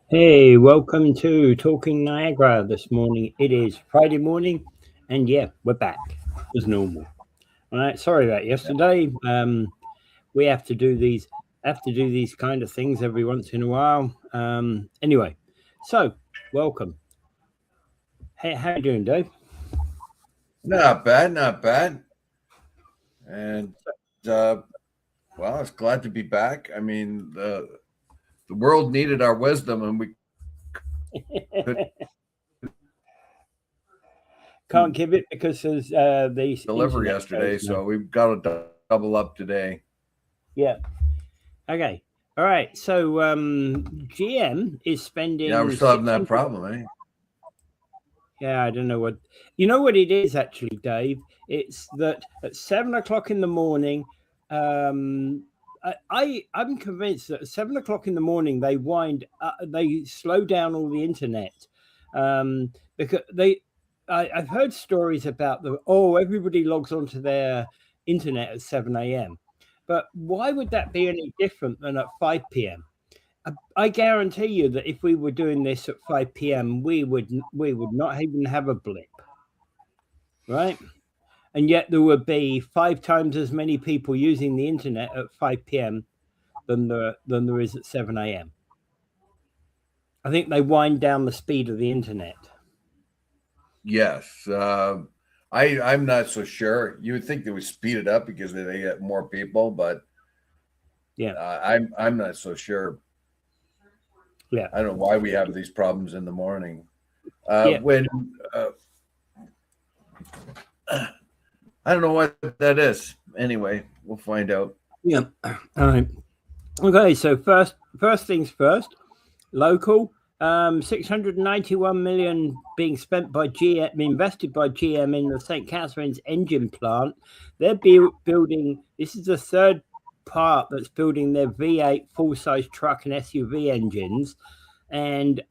Hey, welcome to Talking Niagara this morning. It is Friday morning, and yeah, we're back as normal. All right, sorry about yesterday. We have to do these kind of things every once in a while. Anyway, so welcome. Hey, how you doing, Dave? Not bad, not bad. And uh, well, I was glad to be back. I mean, the world needed our wisdom, and we couldn't Can't give it because there's these deliver internet yesterday, shows now. so we've got to double up today. Yeah. Okay. All right. So GM is Yeah, we're spending still having six that hundred. problem, eh? Yeah, I don't know what you know what it is actually, Dave. It's that at 7 o'clock in the morning, I'm convinced that at 7 o'clock in the morning they slow down all the internet, because I've heard stories about everybody logs onto their internet at 7 a.m. But why would that be any different than at 5 p.m.? I guarantee you that if we were doing this at 5 p.m., we would not even have a blip, right? And yet there would be 5 times as many people using the internet at 5 p.m. than there is at 7 a.m. I think they wind down the speed of the internet. Yes. I'm not so sure. You would think they would speed it up because they get more people, but Yeah, I'm not so sure. yeah, I don't know why we have these problems in the morning. yeah, When uh, I don't know what that is. Anyway, we'll find out. yeah. All right. Okay, so first things first. Local. 691 million being spent by GM, invested by GM in the St. Catharines engine plant. They're building. This is the third part that's building their V8 full-size truck and SUV engines, and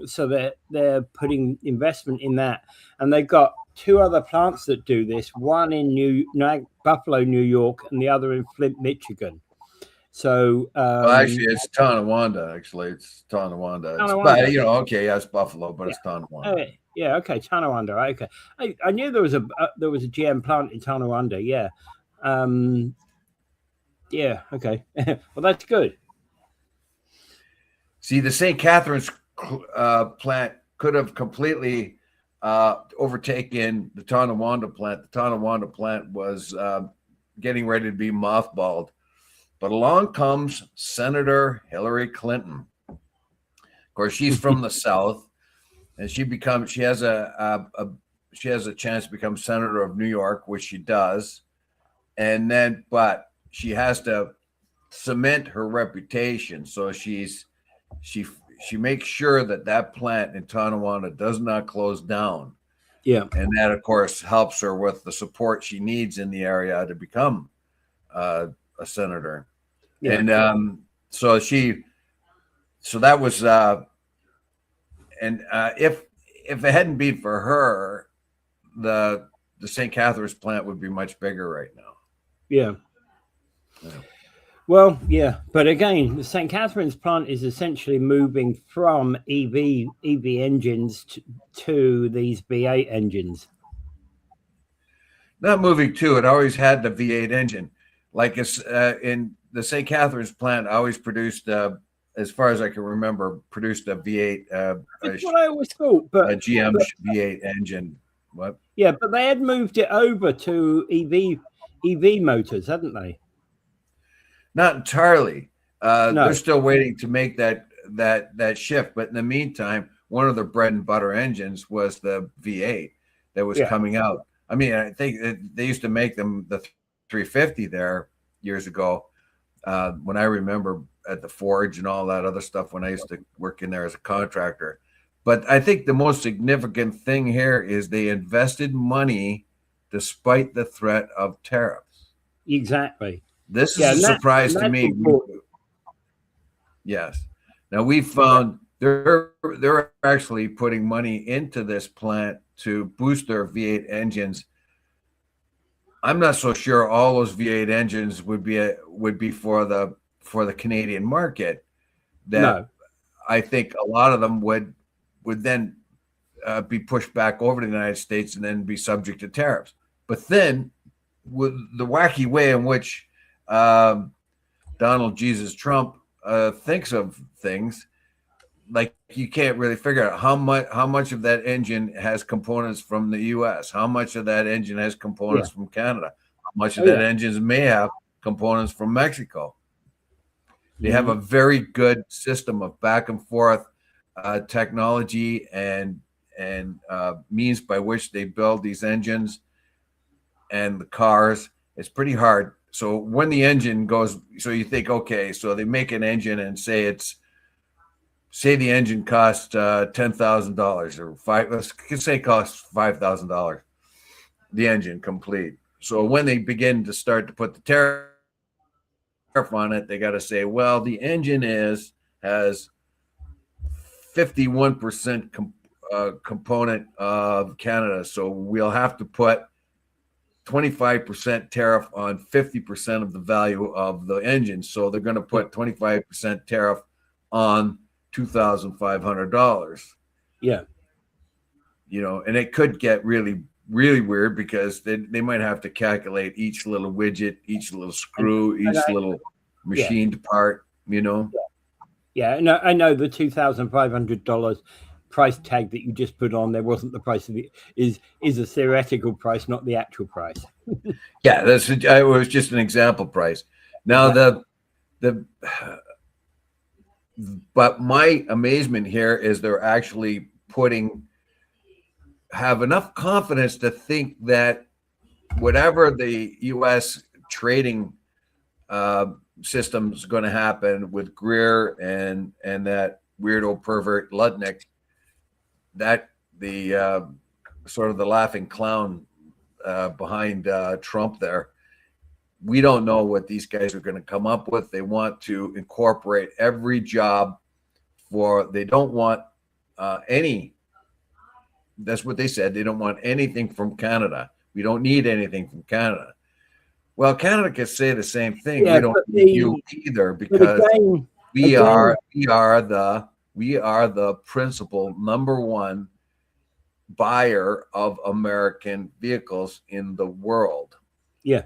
so they're putting investment in that. And they've got two other plants that do this. One in Buffalo, New York, and the other in Flint, Michigan. So Well, actually, it's Tonawanda. Actually, it's Tonawanda. It's Tonawanda. but okay, yeah, it's Buffalo, but Yeah. it's Tonawanda. Oh, yeah. Okay. Tonawanda. Right, okay. I knew there was a GM plant in Tonawanda. Yeah. Um. Yeah. Okay. Well, that's good. See, the St. Catharines plant could have completely overtaken the Tonawanda plant. The Tonawanda plant was getting ready to be mothballed, but along comes Senator Hillary Clinton. Of course, she's from the South, and she has a chance to become senator of New York, which she does, and then but she has to cement her reputation. So she she makes sure that that plant in Tonawanda does not close down, Yeah. and that of course helps her with the support she needs in the area to become a senator. Yeah. And so she so that was and if it hadn't been for her, the the St. Catharines plant would be much bigger right now. Yeah. Yeah. Well, yeah. But again, the St. Catharines plant is essentially moving from EV engines to these V8 engines. Not moving to it, always had the V8 engine. Like it's in the St. Catharines plant, always produced, as far as I can remember, produced a V8, That's what I always thought. a GM But V8 engine. What? yeah, but they had moved it over to EV motors, hadn't they? Not entirely. They're No. still waiting to make that shift. But in the meantime, one of their bread and butter engines was the V8 that was Yeah. coming out. I mean, I think they used to make them the 350 there years ago. When I remember at the forge and all that other stuff when I used to work in there as a contractor. But I think the most significant thing here is they invested money despite the threat of tariffs. Exactly. This is Yeah, a surprise and to that's me. important. Yes. Now we Yeah. found they're actually putting money into this plant to boost their V8 engines. I'm not so sure all those V8 engines would be for the Canadian market. That No. I think a lot of them would then be pushed back over to the United States and then be subject to tariffs. But then, with the wacky way in which Donald Jesus Trump thinks of things, like you can't really figure out how much of that engine has components from the U.S., how much of that engine has components from Canada, how much of that engine may have components from Mexico. They have a very good system of back and forth technology and means by which they build these engines and the cars. It's pretty hard. So when the engine goes, so you think, okay, so they make an engine and say the engine costs $10,000 or let's say it costs $5,000, the engine complete. So when they begin to start to put the tariff on it, they got to say, well, the engine has 51% component of Canada, so we'll have to put 25% tariff on 50% of the value of the engine. So they're going to put 25% tariff on $2,500. Yeah. And it could get really, really weird because they might have to calculate each little widget, each little screw, each little machined part, Yeah, and I know the $2,500 price tag that you just put on there wasn't the price of it, is a theoretical price, not the actual price. Yeah, it was just an example price. Now but my amazement here is they're actually have enough confidence to think that whatever the U.S. trading system is going to happen with Greer and that weirdo pervert Lutnick, that the sort of the laughing clown behind Trump there. We don't know what these guys are going to come up with. They want to incorporate every job they don't want any. That's what they said. They don't want anything from Canada. We don't need anything from Canada. Well, Canada can say the same thing. We don't need you either, because we are the principal number one buyer of American vehicles in the world. Yeah.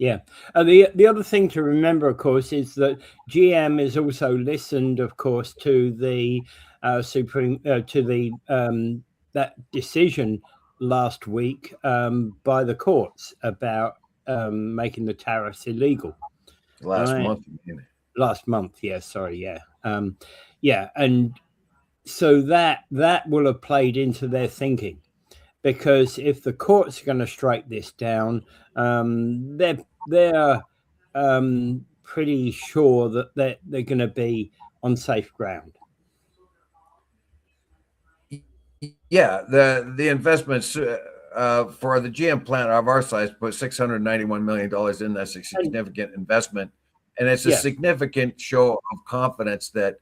Yeah. The other thing to remember, of course, is that GM is also listened, of course, to the that decision last week by the courts about making the tariffs illegal. Last month, yeah. Sorry, yeah. And so that will have played into their thinking, because if the courts are going to strike this down, they're pretty sure that they're going to be on safe ground. Yeah, the investments for the GM plant of our size put $691 million in. That's a significant investment, and it's a significant show of confidence that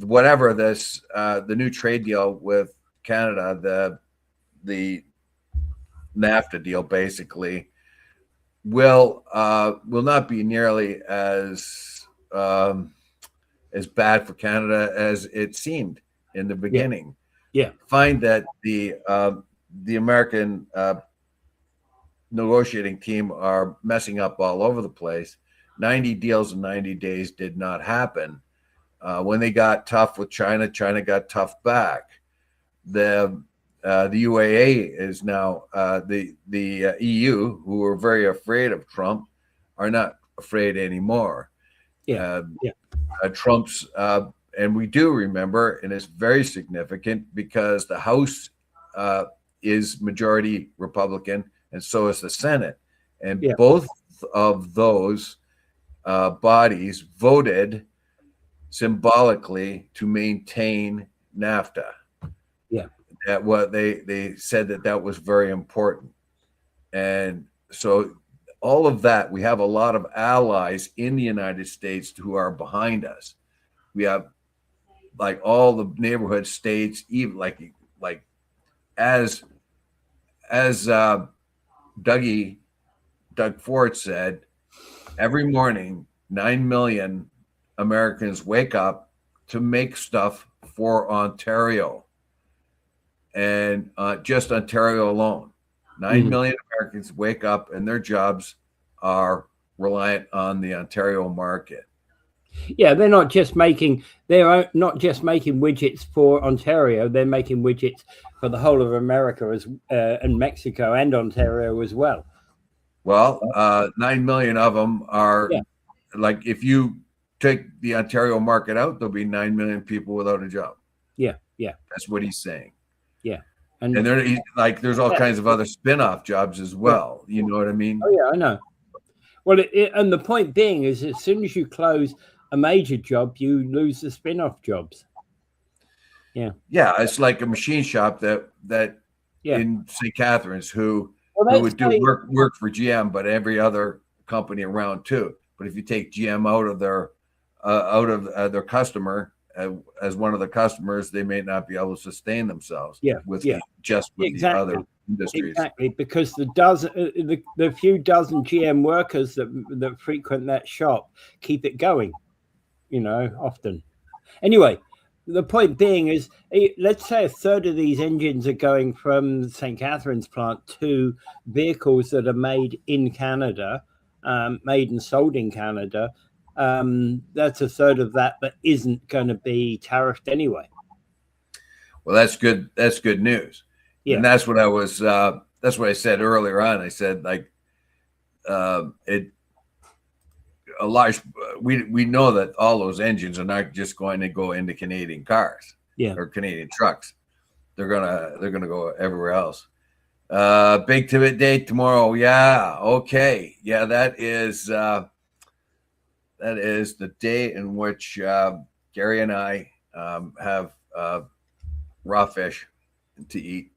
whatever this the new trade deal with Canada, the NAFTA deal, basically will not be nearly as bad for Canada as it seemed in the beginning. Yeah. Find that the American negotiating team are messing up all over the place. 90 deals in 90 days did not happen. When they got tough with China, China got tough back. The UAA is now the EU, who were very afraid of Trump, are not afraid anymore. Trump's and we do remember, and it's very significant because the House is majority Republican, and so is the Senate, and both of those bodies voted symbolically to maintain NAFTA. That what they said that was very important. And so all of that, we have a lot of allies in the United States who are behind us. We have like all the neighborhood states, even like as Doug Ford said, every morning 9 million Americans wake up to make stuff for Ontario, and just Ontario alone. 9 million Americans wake up and their jobs are reliant on the Ontario market. Yeah, they're not just making widgets for Ontario. They're making widgets for the whole of America and Mexico and Ontario as well. Well, 9 million of them are like, if you take the Ontario market out, there'll be 9 million people without a job. Yeah. That's what he's saying. Yeah. And there, like, there's all kinds of other spin-off jobs as well. You know what I mean? Oh, yeah, I know. Well, and the point being is, as soon as you close a major job, you lose the spin-off jobs. Yeah. Yeah, it's like a machine shop that in St. Catharines who would do work for GM, but every other company around too. But if you take GM out of their customer as one of the customers, they may not be able to sustain themselves. With the other industries. Exactly, because the few dozen GM workers that frequent that shop keep it going, often. Anyway, the point being is, let's say a third of these engines are going from St. Catharines plant to vehicles that are made in Canada, made and sold in Canada. That's a third of that isn't going to be tariffed anyway. Well, that's good. That's good news. Yeah. And that's what that's what I said earlier on. I said, like, we know that all those engines are not just going to go into Canadian cars or Canadian trucks. They're gonna go everywhere else. Big Pivot Day tomorrow. Yeah. Okay. Yeah. That is the day in which Gary and I have raw fish to eat.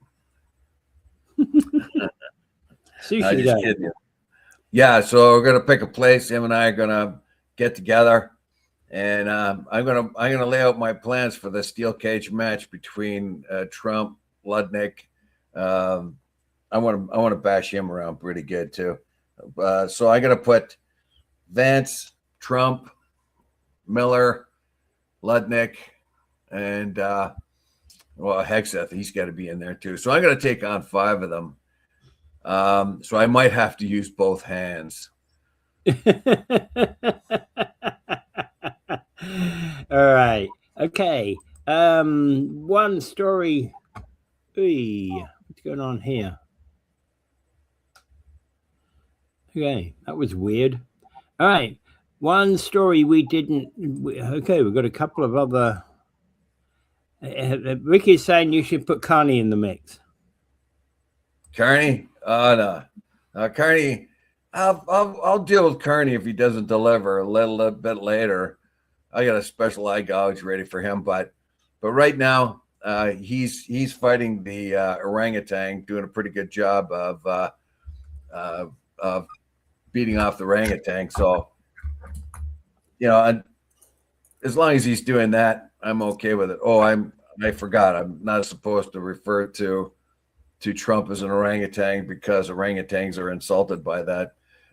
Sushi day. Yeah, so we're gonna pick a place. Him and I are gonna get together, and I'm gonna lay out my plans for the steel cage match between Trump, Ludnick. I want to bash him around pretty good too. So I gotta put Vance, Trump, Miller, Ludnick, and Hexeth. He's got to be in there too. So I'm gonna take on 5 of them. So I might have to use both hands. All right. Okay. One story. What's going on here? Okay, that was weird. All right. One story we've got a couple of other. Ricky's saying you should put Carney in the mix. Carney? No. Carney, I'll deal with Carney if he doesn't deliver a little bit later. I got a special eye gouge ready for him, but right now he's fighting the orangutan, doing a pretty good job of beating off the orangutan. So, and as long as he's doing that, I'm okay with it. Oh, I forgot. I'm not supposed to refer to Trump as an orangutan because orangutans are insulted by that.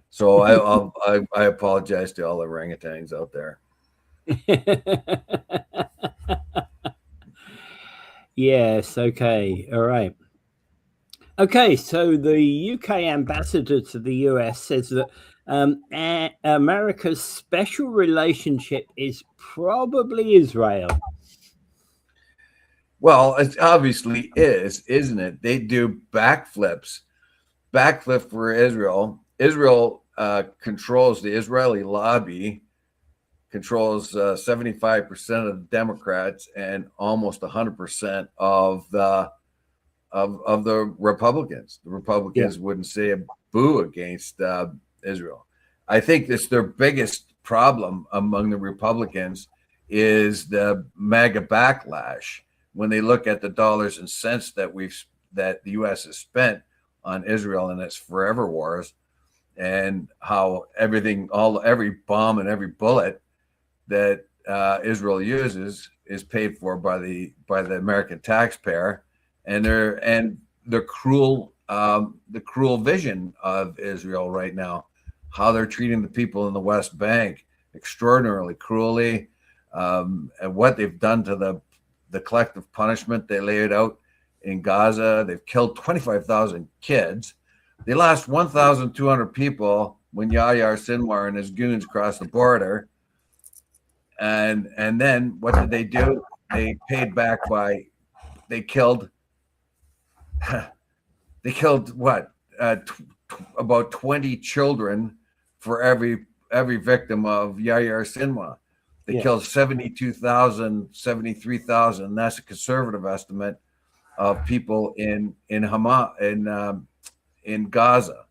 So I apologize to all the orangutans out there. Yes. Okay. All right. Okay. So the UK ambassador to the US says that America's special relationship is probably Israel. Well, it obviously is, isn't it? They do backflip for Israel. Israel controls the Israeli lobby, controls 75% of the Democrats and almost 100% of the Republicans. The Republicans wouldn't say a boo against Israel. I think that's their biggest problem among the Republicans is the MAGA backlash. When they look at the dollars and cents that the U.S. has spent on Israel and its forever wars, and how every bomb and every bullet that Israel uses is paid for by the American taxpayer, and the cruel vision of Israel right now, how they're treating the people in the West Bank, extraordinarily cruelly, and what they've done to the collective punishment they laid out in Gaza. They've killed 25,000 kids. They lost 1,200 people when Yahya Sinwar and his goons crossed the border. And then what did they do? They paid back by they killed what about 20 children for every victim of Yahya Sinwar. They killed 72,000, 73,000. That's a conservative estimate of people in Hamas in Gaza,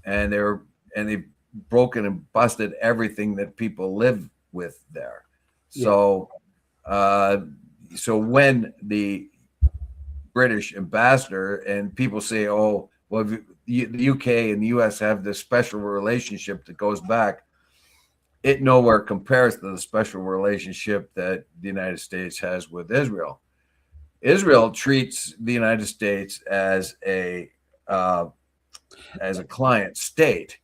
and they've broken and busted everything that people live with there. So, so when the British ambassador and people say, "Oh, well, the UK and the US have this special relationship that goes back," it nowhere compares to the special relationship that the United States has with Israel. Israel treats the United States as a client state.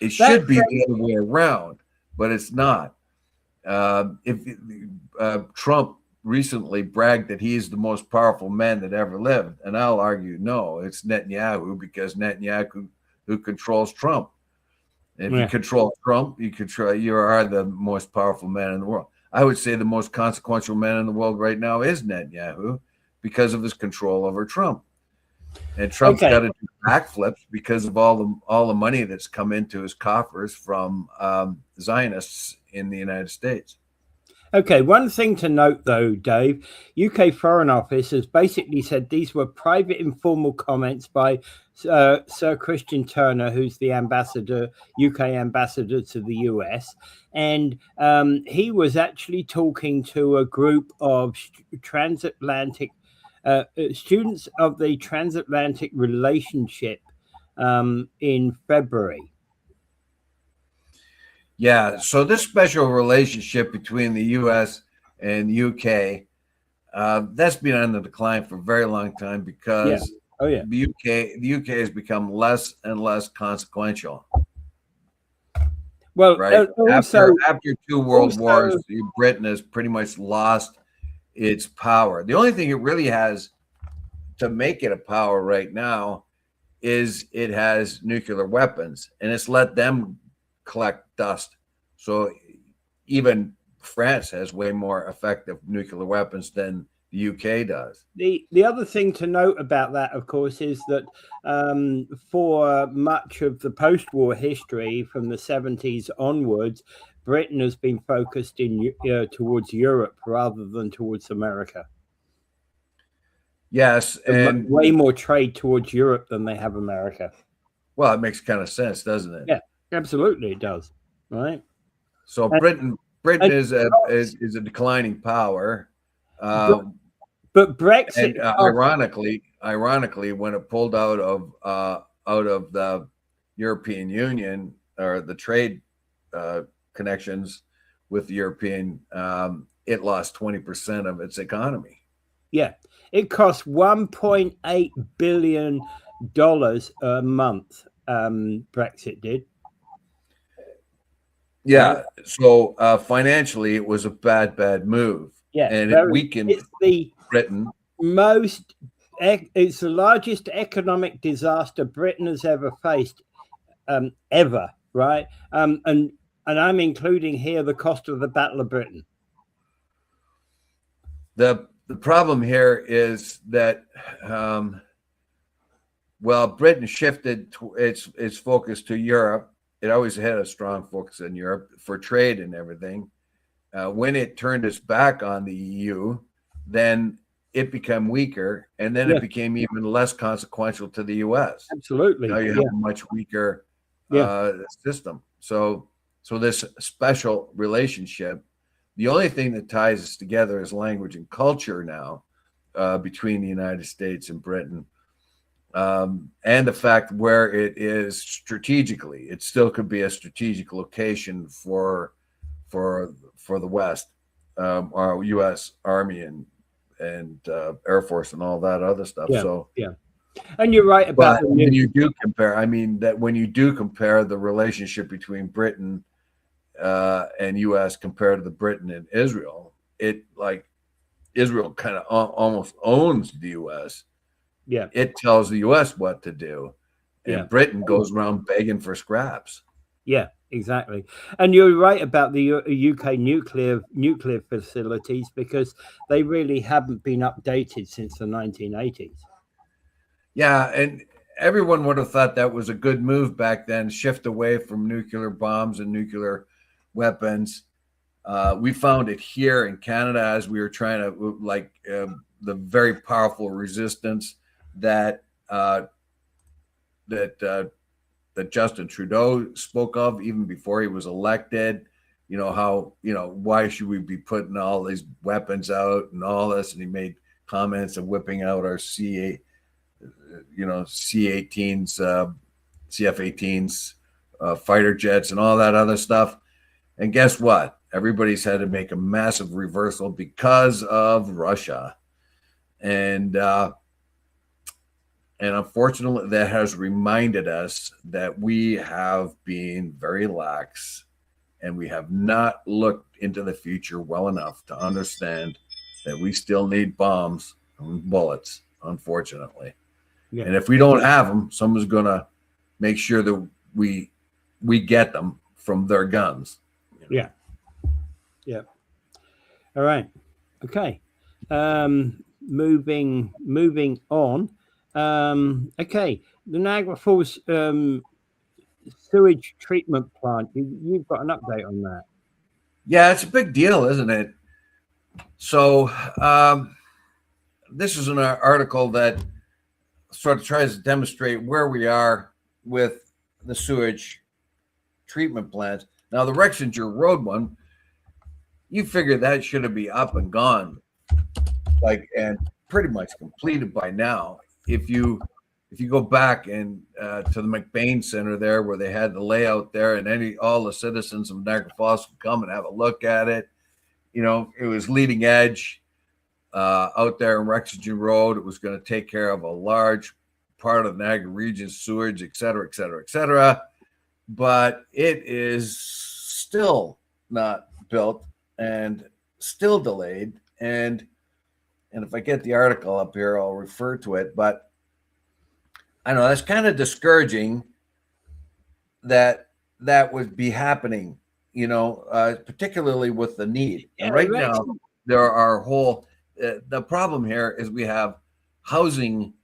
It should be the other way around, but it's not. Trump recently bragged that he's the most powerful man that ever lived, and I'll argue no, it's Netanyahu, because Netanyahu who controls Trump. If you control Trump, you are the most powerful man in the world. I would say the most consequential man in the world right now is Netanyahu, because of his control over Trump. And Trump's got to do backflips because of all the money that's come into his coffers from Zionists in the United States. Okay, one thing to note, though, Dave, UK Foreign Office has basically said these were private, informal comments by Sir Christian Turner, who's the UK ambassador to the US. And he was actually talking to a group of transatlantic students of the transatlantic relationship in February. Yeah, so this special relationship between the U.S. and the UK, that's been on the decline for a very long time because the UK has become less and less consequential. Well, right after two world wars, Britain has pretty much lost its power. The only thing it really has to make it a power right now is it has nuclear weapons, and it's let them collect dust. So even France has way more effective nuclear weapons than the UK does. The other thing to note about that, of course, is that for much of the post-war history from the 70s onwards, Britain has been focused towards Europe rather than towards America. Yes, and way more trade towards Europe than they have America. Well, it makes kind of sense, doesn't it? Yeah, absolutely, it does. Right. So Britain is a declining power. But Brexit, and ironically, when it pulled out of the European Union, or the trade connections with the European, it lost 20% of its economy. Yeah, it cost $1.8 billion a month. Brexit did. Yeah, so financially, it was a bad move. Yeah, and it weakened Britain. It's the largest economic disaster Britain has ever faced, ever, right? And I'm including here the cost of the Battle of Britain. The problem here is that, Britain shifted its focus to Europe. It always had a strong focus in Europe for trade and everything. When it turned its back on the EU, then it became weaker, and then it became even less consequential to the US. Absolutely. Now you have a much weaker system. So this special relationship, the only thing that ties us together is language and culture now, between the United States and Britain. And the fact where it is strategically, it still could be a strategic location for the West, our U.S. Army and Air Force and all that other stuff. And you're right about when you do compare the relationship between Britain and U.S. compared to the Britain and Israel, it like Israel kind of almost owns the U.S. Yeah. It tells the U.S. what to do, and Yeah. Britain goes around begging for scraps. Yeah, exactly. And you're right about the UK nuclear facilities, because they really haven't been updated since the 1980s. Yeah, and everyone would have thought that was a good move back then, shift away from nuclear bombs and nuclear weapons. We found it here in Canada as we were trying to the very powerful resistance that that Justin Trudeau spoke of even before he was elected. You know, how, why should we be putting all these weapons out and all this? And he made comments of whipping out our C-18s, CF-18s, fighter jets, and all that other stuff. And guess what? Everybody's had to make a massive reversal because of Russia, and unfortunately, that has reminded us that we have been very lax, and we have not looked into the future well enough to understand that we still need bombs and bullets, unfortunately. Yeah. And if we don't have them, someone's going to make sure that we get them from their guns. Yeah. Yeah. All right. Okay. Moving on. Okay. The Niagara Falls sewage treatment plant. You've got an update on that. Yeah, it's a big deal, isn't it? So this is an article that sort of tries to demonstrate where we are with the sewage treatment plants. Now, the Rexinger Road one, you figure that should be up and gone, and pretty much completed by now. If you go back and to the McBain Center there, where they had the layout there, and all the citizens of Niagara Falls could come and have a look at it. It was leading edge out there in Rexinger Road. It was going to take care of a large part of the Niagara region's sewage, et cetera, et cetera, et cetera. But it is still not built and still delayed. And if I get the article up here, I'll refer to it. But I know that's kind of discouraging that would be happening, particularly with the need. And right now, there are the problem here is we have housing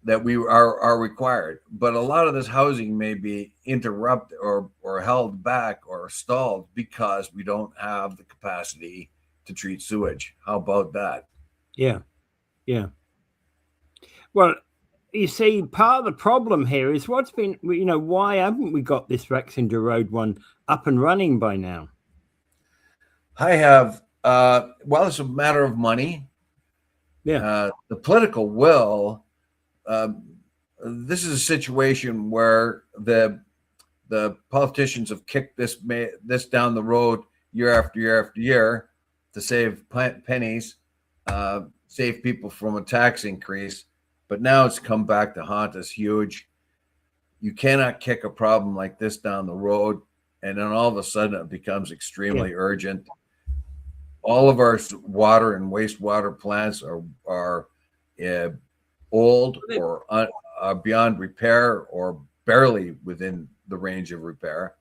that we are required, but a lot of this housing may be interrupted or held back or stalled because we don't have the capacity to treat sewage. How about that? Yeah. Well, you see, part of the problem here is what's been, why haven't we got this Rexinger Road one up and running by now? I have, well, it's a matter of money. Yeah. The political will. This is a situation where the politicians have kicked this down the road year after year after year to save pennies, save people from a tax increase. But now it's come back to haunt us huge. You cannot kick a problem like this down the road, and then all of a sudden it becomes extremely urgent. All of our water and wastewater plants are old or beyond repair or barely within the range of repair.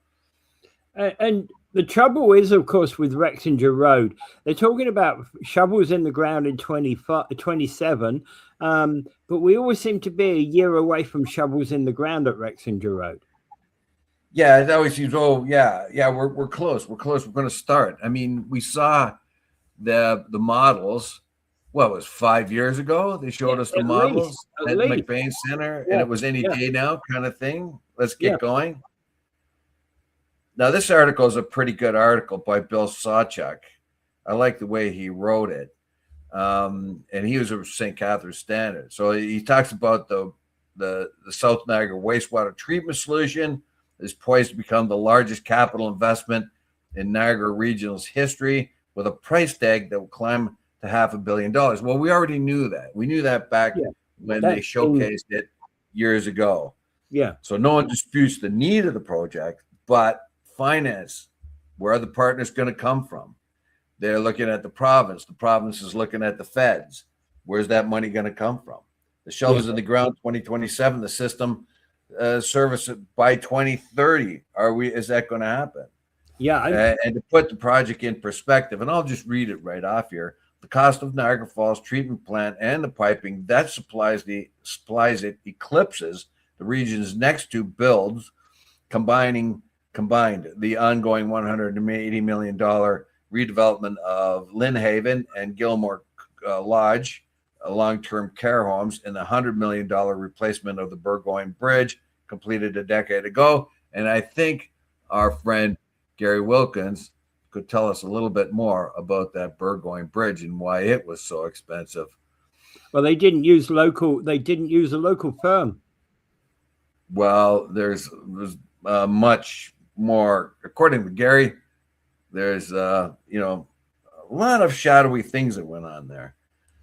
And the trouble is, of course, with Rexinger Road, they're talking about shovels in the ground in 27, but we always seem to be a year away from shovels in the ground at Rexinger Road. Yeah, it always seems, we're close. We're close. We're going to start. I mean, we saw the models. What was 5 years ago? They showed us the models at McBain Center, and it was any day now kind of thing. Let's get going. Now, this article is a pretty good article by Bill Sawchuk. I like the way he wrote it. And he was a St. Catharines Standard. So he talks about the South Niagara wastewater treatment solution is poised to become the largest capital investment in Niagara Regional's history, with a price tag that will climb to $500 million. Well, we already knew that. We knew that back when they showcased it years ago. Yeah. So no one disputes the need of the project, but finance Where are the partners going to come from? They're looking at the province. The province is looking at the feds. Where's that money going to come from? The shelves in the ground 2027, the system service by 2030. Is that going to happen? Yeah. And to put the project in perspective, and I'll just read it right off here. The cost of Niagara Falls treatment plant and the piping that supplies it eclipses the region's next two builds, combined the ongoing $180 million redevelopment of Lynnhaven and Gilmore Lodge, long-term care homes, and the $100 million replacement of the Burgoyne Bridge completed a decade ago. And I think our friend Gary Wilkins could tell us a little bit more about that Burgoyne Bridge and why it was so expensive. Well, they didn't use a local firm. Well, there's much more, according to Gary. There's a lot of shadowy things that went on there.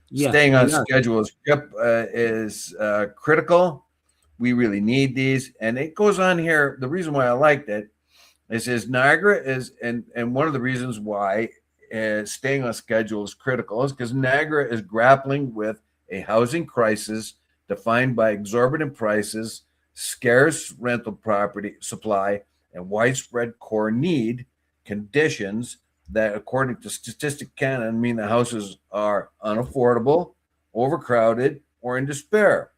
Yeah, staying on schedule is critical. We really need these, and it goes on here. The reason why I liked it is Niagara is, and one of the reasons why staying on schedule is critical is because Niagara is grappling with a housing crisis defined by exorbitant prices, scarce rental property supply, and widespread core need conditions that, according to Statistic Canada, mean the houses are unaffordable, overcrowded, or in despair.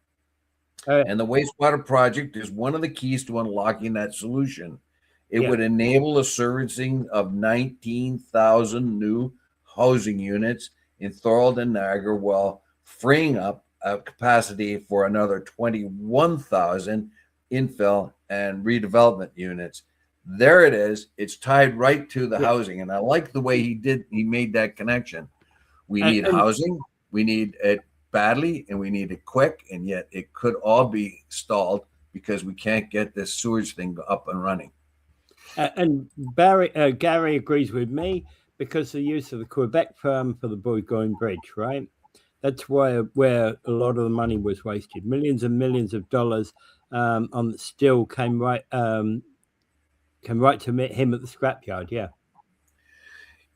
And the wastewater project is one of the keys to unlocking that solution. It would enable a servicing of 19,000 new housing units in Thorold and Niagara while freeing up capacity for another 21,000 infill and redevelopment units. There it is. It's tied right to the housing. And I like the way he made that connection. We need housing. We need it badly, and we need it quick. And yet it could all be stalled because we can't get this sewage thing up and running. And Gary agrees with me because the use of the Quebec firm for the Burgoyne Bridge, right? That's where a lot of the money was wasted. Millions and millions of dollars on still came right to him at the scrapyard.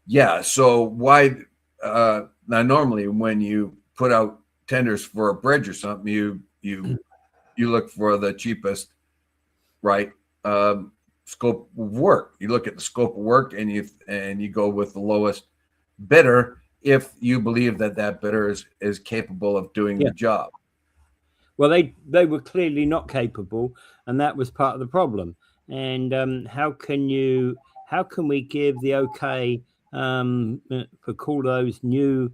Yeah. So why now? Normally, when you put out tenders for a bridge or something, you look for the cheapest, right? Scope of work. You look at the scope of work and you go with the lowest bidder if you believe that bidder is capable of doing the job. Well, they were clearly not capable, and that was part of the problem. And how can we give the okay for call those new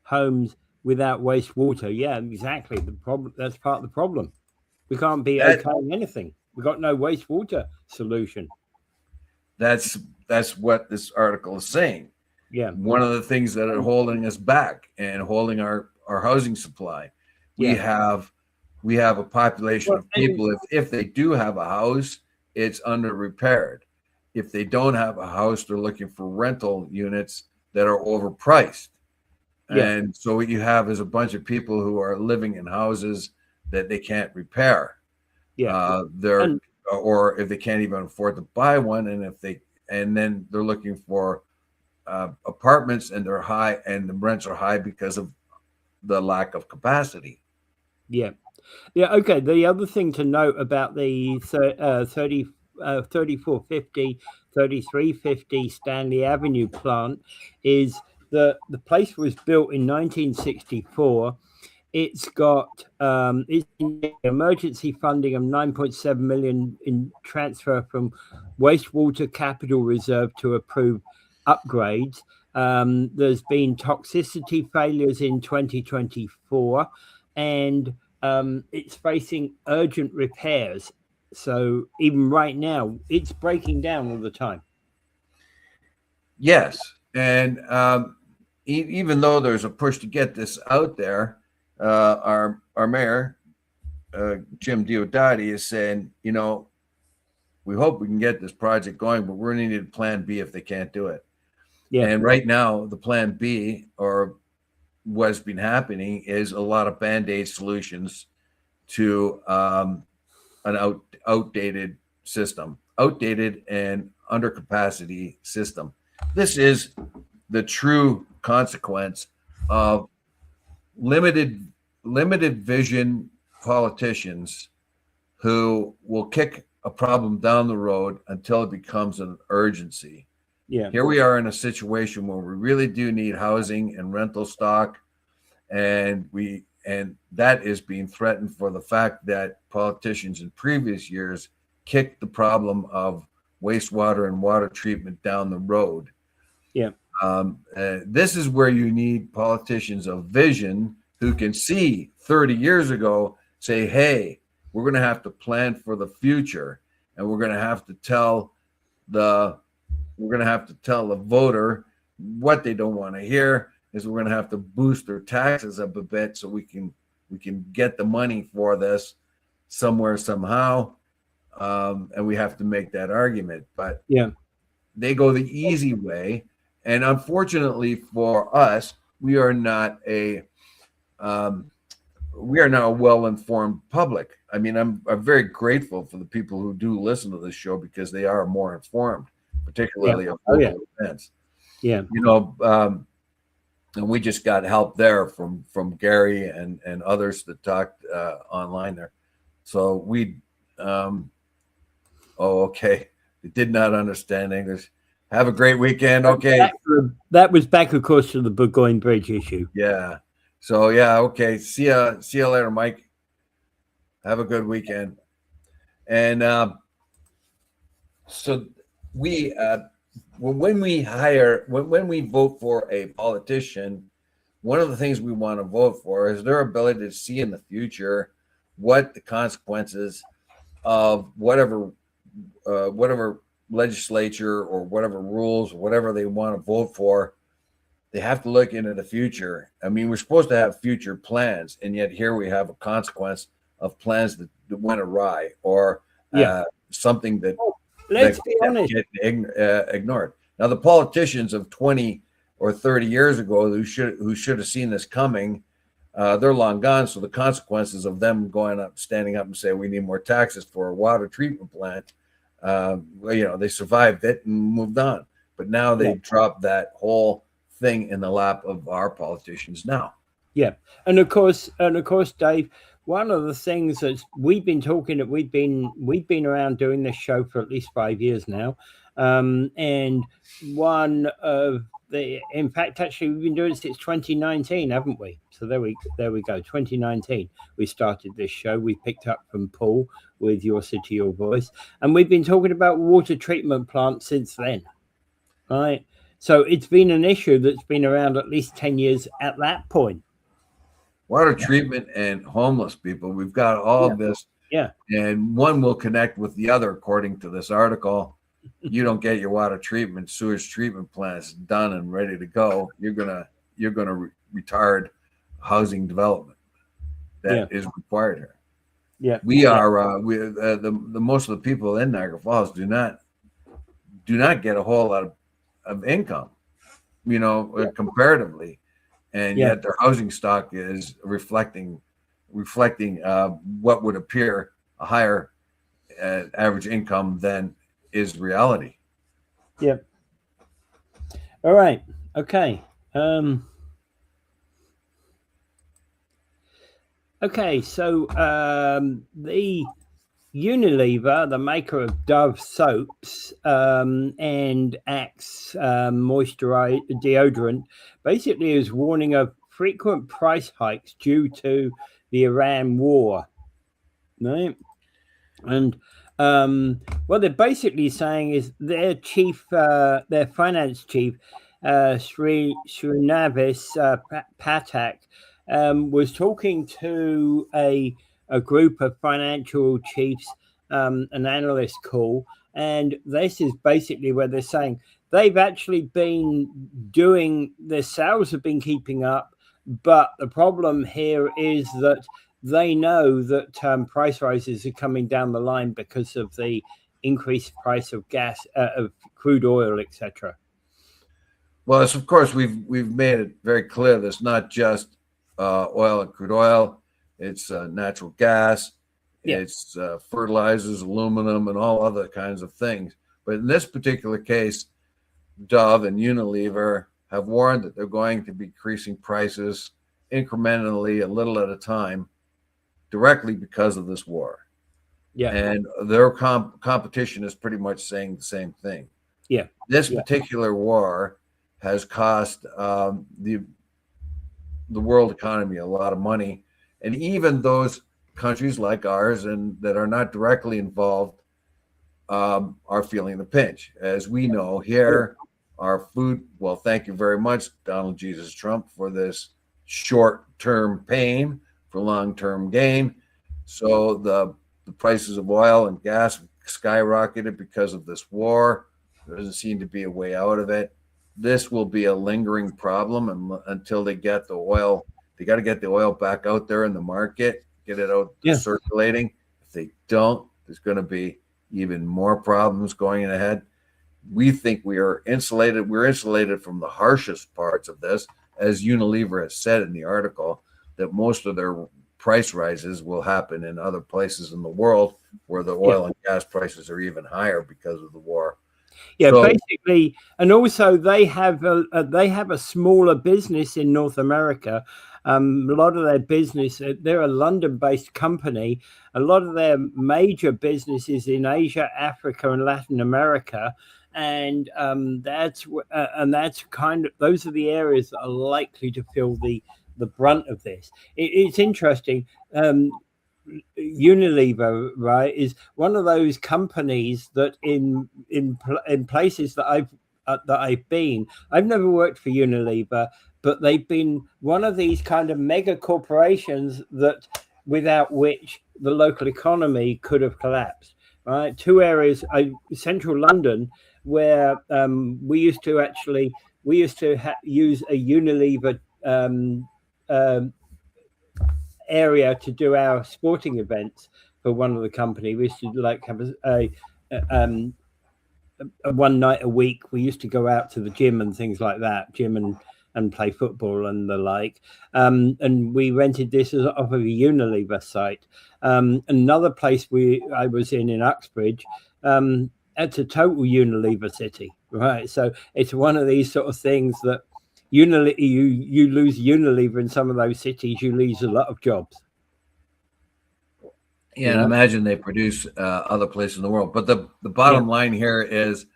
homes without wastewater? Yeah, exactly. The problem, that's part of the problem. We can't be okaying anything. We got no wastewater solution. That's what this article is saying. Yeah. One of the things that are holding us back and holding our housing supply. We have a population of people. If they do have a house, it's under repaired. If they don't have a house, they're looking for rental units that are overpriced. Yeah. And so what you have is a bunch of people who are living in houses that they can't repair. Yeah. Or if they can't even afford to buy one, and then they're looking for apartments, and they're high, and the rents are high because of the lack of capacity. Yeah. Okay. The other thing to note about the 3450, 3350 Stanley Avenue plant is the place was built in 1964. It's got emergency funding of $9.7 million in transfer from wastewater capital reserve to approve upgrades. There's been toxicity failures in 2024, and it's facing urgent repairs. So even right now, it's breaking down all the time. Yes, and even though there's a push to get this out there, our mayor, Jim Diodati, is saying, we hope we can get this project going, but we're going to need a plan B if they can't do it. Yeah. And right now, the plan B, or what's been happening, is a lot of Band-Aid solutions to an outdated system. outdated and under capacity system. This is the true consequence of limited vision politicians who will kick a problem down the road until it becomes an urgency. Yeah. Here we are in a situation where we really do need housing and rental stock, and that is being threatened for the fact that politicians in previous years kicked the problem of wastewater and water treatment down the road. Yeah. This is where you need politicians of vision who can see 30 years ago, say, hey, we're going to have to plan for the future, and we're going to have to tell the voter what they don't want to hear is we're going to have to boost their taxes up a bit so we can get the money for this somewhere somehow, and we have to make that argument. But yeah, they go the easy way, and unfortunately for us, we are not a well-informed public. I mean, I'm very grateful for the people who do listen to this show because they are more informed, particularly of local events. Yeah, and we just got help there from Gary and others that talked online there. So we, okay, they did not understand English. Have a great weekend. Okay, that was back, of course, to the Burgoyne Bridge issue. Yeah. So yeah, okay. See you later, Mike. Have a good weekend. And so we when we vote for a politician, one of the things we want to vote for is their ability to see in the future what the consequences of whatever legislature or whatever rules, whatever they want to vote for. They have to look into the future. I mean, we're supposed to have future plans, and yet here we have a consequence of plans that went awry or something that let's be honest, get ignored. Now, the politicians of 20 or 30 years ago who should have seen this coming, they're long gone. So the consequences of them standing up and saying we need more taxes for a water treatment plant, they survived it and moved on. But now they dropped that whole thing in the lap of our politicians now. Yeah, and of course, Dave, one of the things that we've been around doing this show for at least 5 years now, and one of in fact, actually, we've been doing it since 2019, haven't we? So there we go. 2019, we started this show. We picked up from Paul with Your City, Your Voice, and we've been talking about water treatment plants since then, right? So it's been an issue that's been around at least 10 years at that point. Water treatment and homeless people. We've got all of this. Yeah. And one will connect with the other, according to this article. You don't get your water treatment, sewage treatment plants done and ready to go. You're gonna retard housing development that is required here. Yeah. We are the most of the people in Niagara Falls do not get a whole lot of income, comparatively, and yet their housing stock is reflecting what would appear a higher average income than is reality. Yeah. All right. Okay. Okay. So the Unilever, the maker of Dove soaps and Axe deodorant, basically is warning of frequent price hikes due to the Iran war. Right? And what they're basically saying is their finance chief, Srinavis Patak, was talking to a group of financial chiefs, an analyst call, and this is basically where they're saying they've actually been doing, their sales have been keeping up, but the problem here is that they know that price rises are coming down the line because of the increased price of gas, of crude oil, etc. Well, it's, of course, we've made it very clear that it's not just oil and crude oil. It's natural gas. Yeah. It's fertilizers, aluminum, and all other kinds of things. But in this particular case, Dove and Unilever have warned that they're going to be increasing prices incrementally, a little at a time, directly because of this war. Yeah. And their competition is pretty much saying the same thing. Yeah. This particular war has cost the world economy a lot of money, and even those countries like ours and that are not directly involved are feeling the pinch. As we know here, our food. Well, thank you very much, Donald Jesus Trump, for this short-term pain for long-term gain. So the prices of oil and gas skyrocketed because of this war. There doesn't seem to be a way out of it. This will be a lingering problem until they get the oil. They got to get the oil back out there in the market, get it out circulating. If they don't, there's going to be even more problems going ahead. We think we are insulated. We're insulated from the harshest parts of this, as Unilever has said in the article, that most of their price rises will happen in other places in the world where the oil and gas prices are even higher because of the war. Yeah, so, basically, and also they have a smaller business in North America. A lot of their business, they're a London-based company. A lot of their major business is in Asia, Africa, and Latin America, and that's kind of, those are the areas that are likely to feel the brunt of this. It's interesting. Unilever, right, is one of those companies that in places that I've been, I've never worked for Unilever, but they've been one of these kind of mega corporations that without which the local economy could have collapsed. Right, two areas, central London, where we used to use a Unilever area to do our sporting events for one of the company. We used to like have a one night a week. We used to go out to the gym and things like that, and play football and the like. And we rented this as off of a Unilever site. Another place I was in Uxbridge, it's a total Unilever city, right? So it's one of these sort of things that you lose Unilever in some of those cities, you lose a lot of jobs. Yeah, and I imagine they produce other places in the world. But the bottom line here is,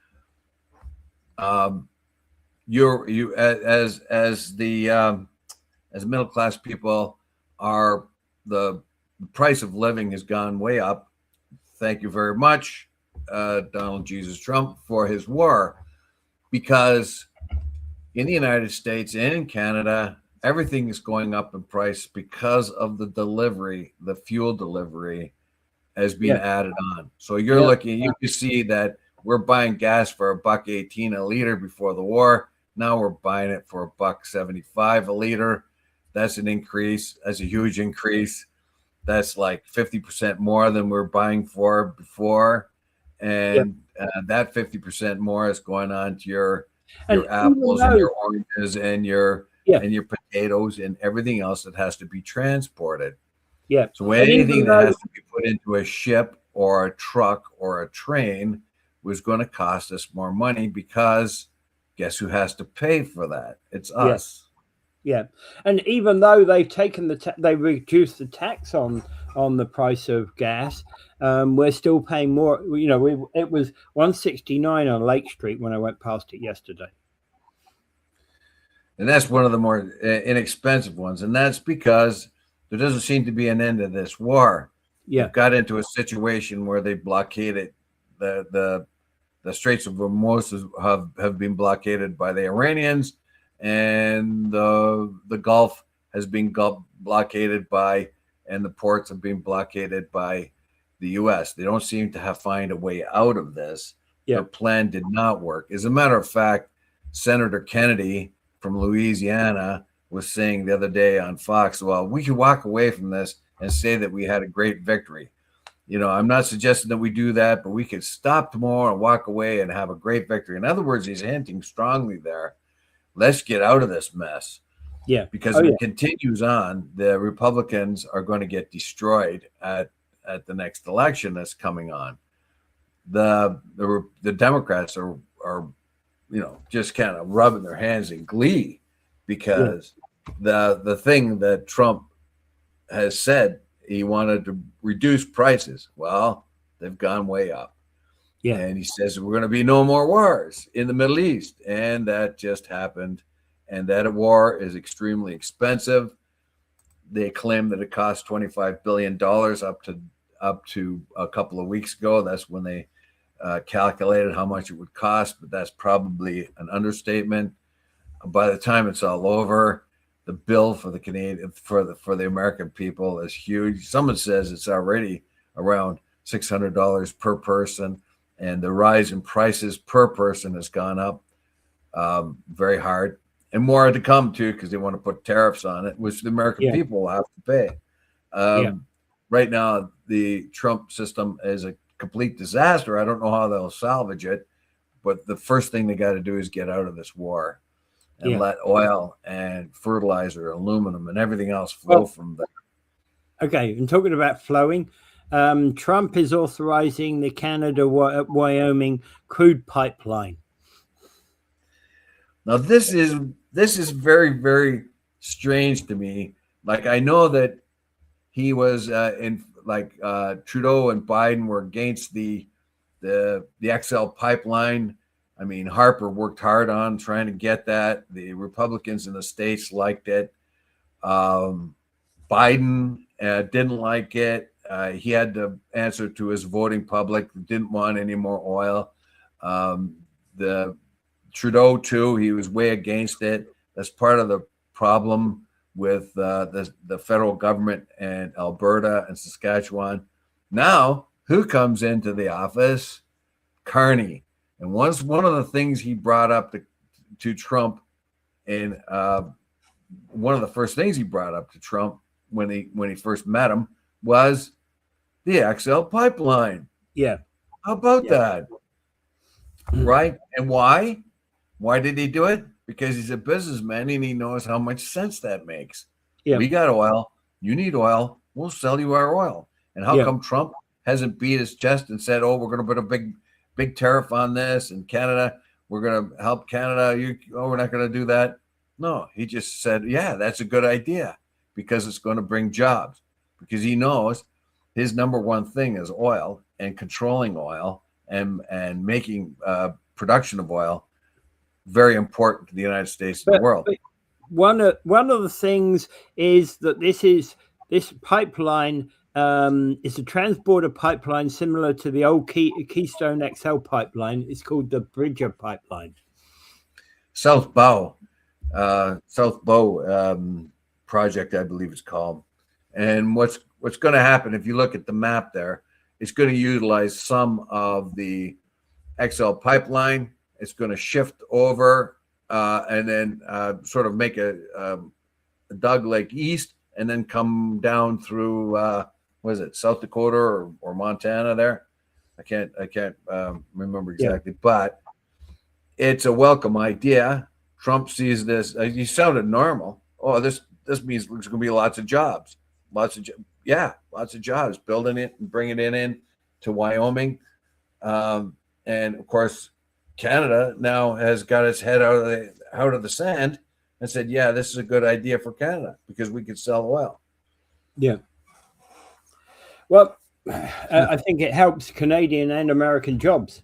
you as middle class people, the price of living has gone way up. Thank you very much, Donald Jesus Trump, for his war, because in the United States and in Canada, everything is going up in price because of the delivery, the fuel delivery has been added on. So you're looking, you can see that we're buying gas for $1.18 a liter before the war. Now we're buying it for $1.75 a liter. That's an increase. That's a huge increase. That's like 50% more than we're buying for before. And that 50% more is going on to your apples and your oranges and your potatoes and everything else that has to be transported. Yeah. So anything that has to be put into a ship or a truck or a train was going to cost us more money, because guess who has to pay for that? It's us. Yeah. And even though they've taken they reduced the tax on the price of gas, we're still paying more. You know, it was $1.69 on Lake Street when I went past it yesterday. And that's one of the more inexpensive ones. And that's because there doesn't seem to be an end to this war. Yeah. We've got into a situation where they blockaded the Straits of Hormuz have been blockaded by the Iranians, and the Gulf has been blockaded by, and the ports have been blockaded by the U.S. They don't seem to find a way out of this. Their plan did not work. As a matter of fact, Senator Kennedy from Louisiana was saying the other day on Fox, well, we could walk away from this and say that we had a great victory. You know, I'm not suggesting that we do that, but we could stop tomorrow and walk away and have a great victory. In other words, he's hinting strongly there, let's get out of this mess. Yeah. Because if it continues on, the Republicans are going to get destroyed at at the next election that's coming on. The Democrats are just kind of rubbing their hands in glee because the thing that Trump has said, he wanted to reduce prices. Well, they've gone way up. Yeah. And he says we're going to be no more wars in the Middle East. And that just happened. And that war is extremely expensive. They claim that it cost $25 billion up to a couple of weeks ago. That's when they calculated how much it would cost, but that's probably an understatement. By the time it's all over, the bill for the Canadian for the American people is huge. Someone says it's already around $600 per person, and the rise in prices per person has gone up very hard, and more to come too because they want to put tariffs on it, which the American people will have to pay. Right now, the Trump system is a complete disaster. I don't know how they'll salvage it, but the first thing they got to do is get out of this war and let oil and fertilizer, aluminum, and everything else flow from there. Okay, and talking about flowing, Trump is authorizing the Canada-Wyoming crude pipeline. Now, this is very, very strange to me. Like, I know that he was Trudeau and Biden were against the XL pipeline. I mean, Harper worked hard on trying to get that. The Republicans in the States liked it. Biden didn't like it. He had to answer to his voting public, didn't want any more oil. The Trudeau, too, he was way against it. That's part of the problem with the federal government and Alberta and Saskatchewan. Now, who comes into the office? Carney. And one of the things he brought up to Trump, and one of the first things he brought up to Trump when he first met him was the XL pipeline. Yeah. How about that? Right? And why? Why did he do it? Because he's a businessman and he knows how much sense that makes. Yeah. We got oil. You need oil. We'll sell you our oil. And how come Trump hasn't beat his chest and said, "Oh, we're going to put a big tariff on this, and Canada, we're going to help Canada. We're not going to do that." No, he just said, "Yeah, that's a good idea because it's going to bring jobs." Because he knows his number one thing is oil and controlling oil and making production of oil very important to the United States and the world. But one of the things is that this pipeline is a transborder pipeline similar to the old Keystone XL pipeline. It's called the Bridger pipeline. South Bow project, I believe it's called. And what's going to happen if you look at the map there? It's going to utilize some of the XL pipeline. It's going to shift over and then sort of make a Dug Lake East and then come down through South Dakota or Montana there. I can't remember exactly, but it's a welcome idea. Trump sees this. He sounded normal. Oh, this means there's going to be lots of jobs. Lots of jobs. Building it and bringing it in to Wyoming, and of course, Canada now has got its head out of the sand and said, "Yeah, this is a good idea for Canada because we could sell oil." Yeah. Well, I think it helps Canadian and American jobs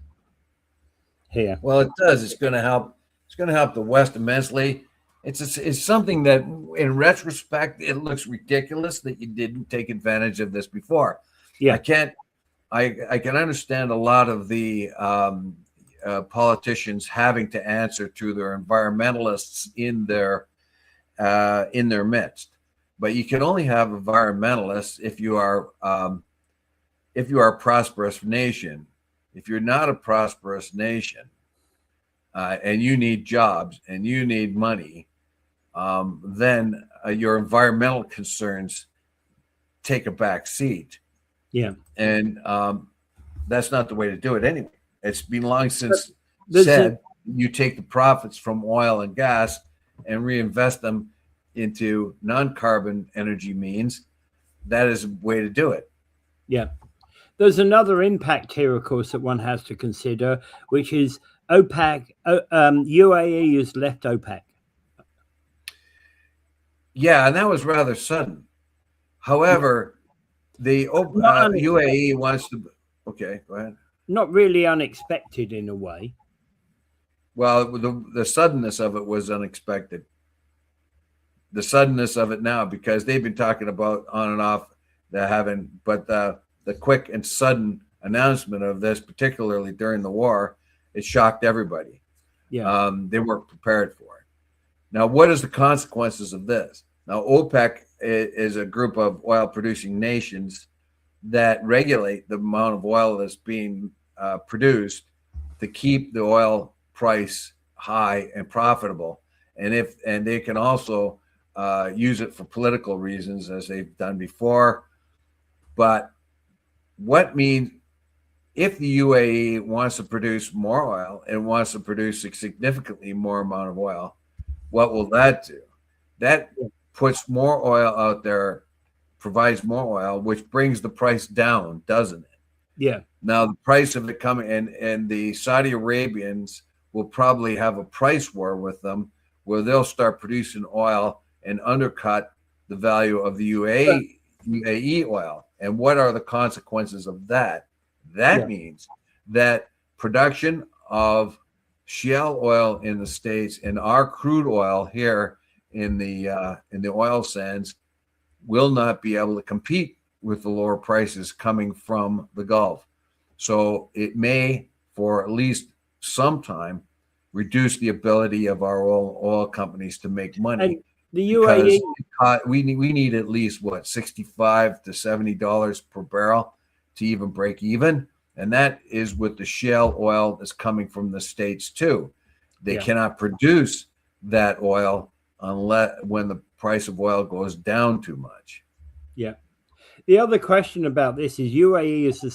here. Well, it does. It's going to help. It's going to help the West immensely. It's something that, in retrospect, it looks ridiculous that you didn't take advantage of this before. Yeah, I can understand a lot of the politicians having to answer to their environmentalists in their midst, but you can only have environmentalists if you are a prosperous nation. If you're not a prosperous nation, and you need jobs and you need money, then your environmental concerns take a back seat. Yeah, and that's not the way to do it anyway. It's been long since said you take the profits from oil and gas and reinvest them into non-carbon energy means. That is a way to do it. Yeah. There's another impact here, of course, that one has to consider, which is OPEC. UAE has left OPEC. Yeah, and that was rather sudden. However, the UAE wants to. Okay, go ahead. Not really unexpected in a way. Well, the suddenness of it was unexpected. The suddenness of it now, because they've been talking about on and off but the quick and sudden announcement of this, particularly during the war, it shocked everybody. Yeah. They weren't prepared for it. Now, what is the consequences of this? Now, OPEC is a group of oil-producing nations that regulate the amount of oil that's being produced to keep the oil price high and profitable, and they can also use it for political reasons, as they've done before. But what means if the UAE wants to produce more oil and wants to produce a significantly more amount of oil, what will that do? That puts more oil out there, provides more oil, which brings the price down, doesn't it? Yeah. Now the price of it coming, and the Saudi Arabians will probably have a price war with them, where they'll start producing oil and undercut the value of the UAE oil. And what are the consequences of that? That means that production of shale oil in the States and our crude oil here in the oil sands will not be able to compete with the lower prices coming from the Gulf. So it may, for at least some time, reduce the ability of our oil companies to make money. And the UAE, we need at least what, $65 to $70 per barrel to even break even, and that is with the shale oil that's coming from the States too. They cannot produce that oil unless when the price of oil goes down too much. Yeah. The other question about this is UAE is the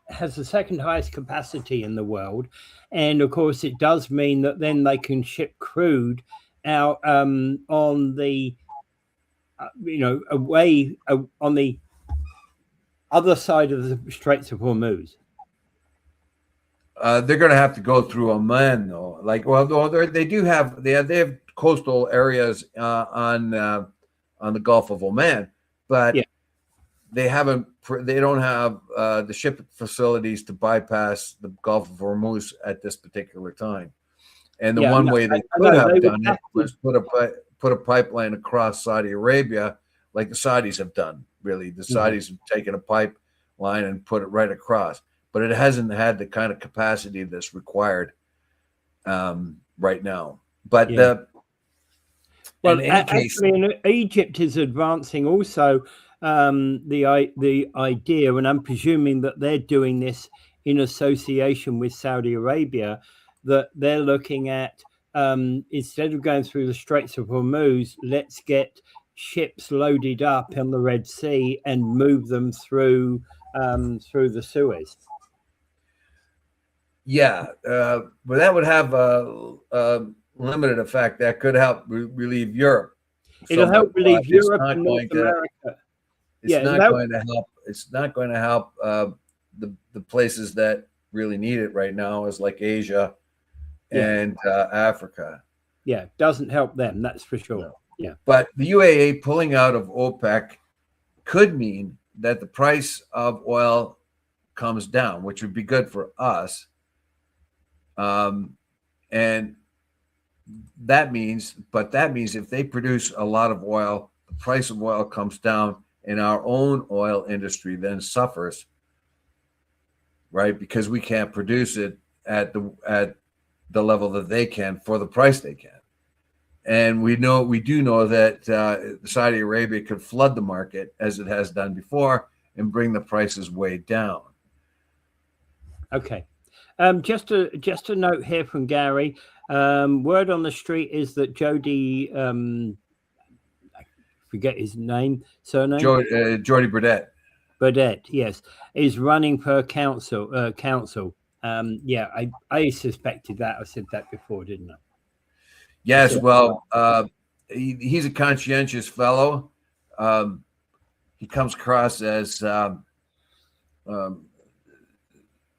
has the second highest capacity in the world, and of course it does mean that then they can ship crude out on the away on the other side of the Straits of Hormuz. They're going to have to go through Oman, though. They have coastal areas on the Gulf of Oman, but they don't have the ship facilities to bypass the Gulf of Hormuz at this particular time. And the one way they could have done it was put a pipeline across Saudi Arabia, like the Saudis have done. Really, the Saudis have taken a pipeline and put it right across, but it hasn't had the kind of capacity that's required right now. But Egypt is advancing also the idea, and I'm presuming that they're doing this in association with Saudi Arabia, that they're looking at instead of going through the Straits of Hormuz, let's get ships loaded up on the Red Sea and move them through the Suez. Yeah, but that would have a limited effect. That could help relieve Europe. It'll help relieve Europe and North America. It's not going to help. It's not going to help the places that really need it right now, is like Asia and Africa. Yeah, doesn't help them. That's for sure. No. Yeah, but the UAE pulling out of OPEC could mean that the price of oil comes down, which would be good for us. And that means if they produce a lot of oil, the price of oil comes down, and our own oil industry then suffers, right? Because we can't produce it at the level that they can for the price they can. And we do know that Saudi Arabia could flood the market, as it has done before, and bring the prices way down. Okay. Just a note here from Gary. Word on the street is that Jody, I forget his surname. Jody Burdett. Burdett, yes, is running for council. I suspected that. I said that before, didn't I? Yes, well, he's a conscientious fellow. he comes across as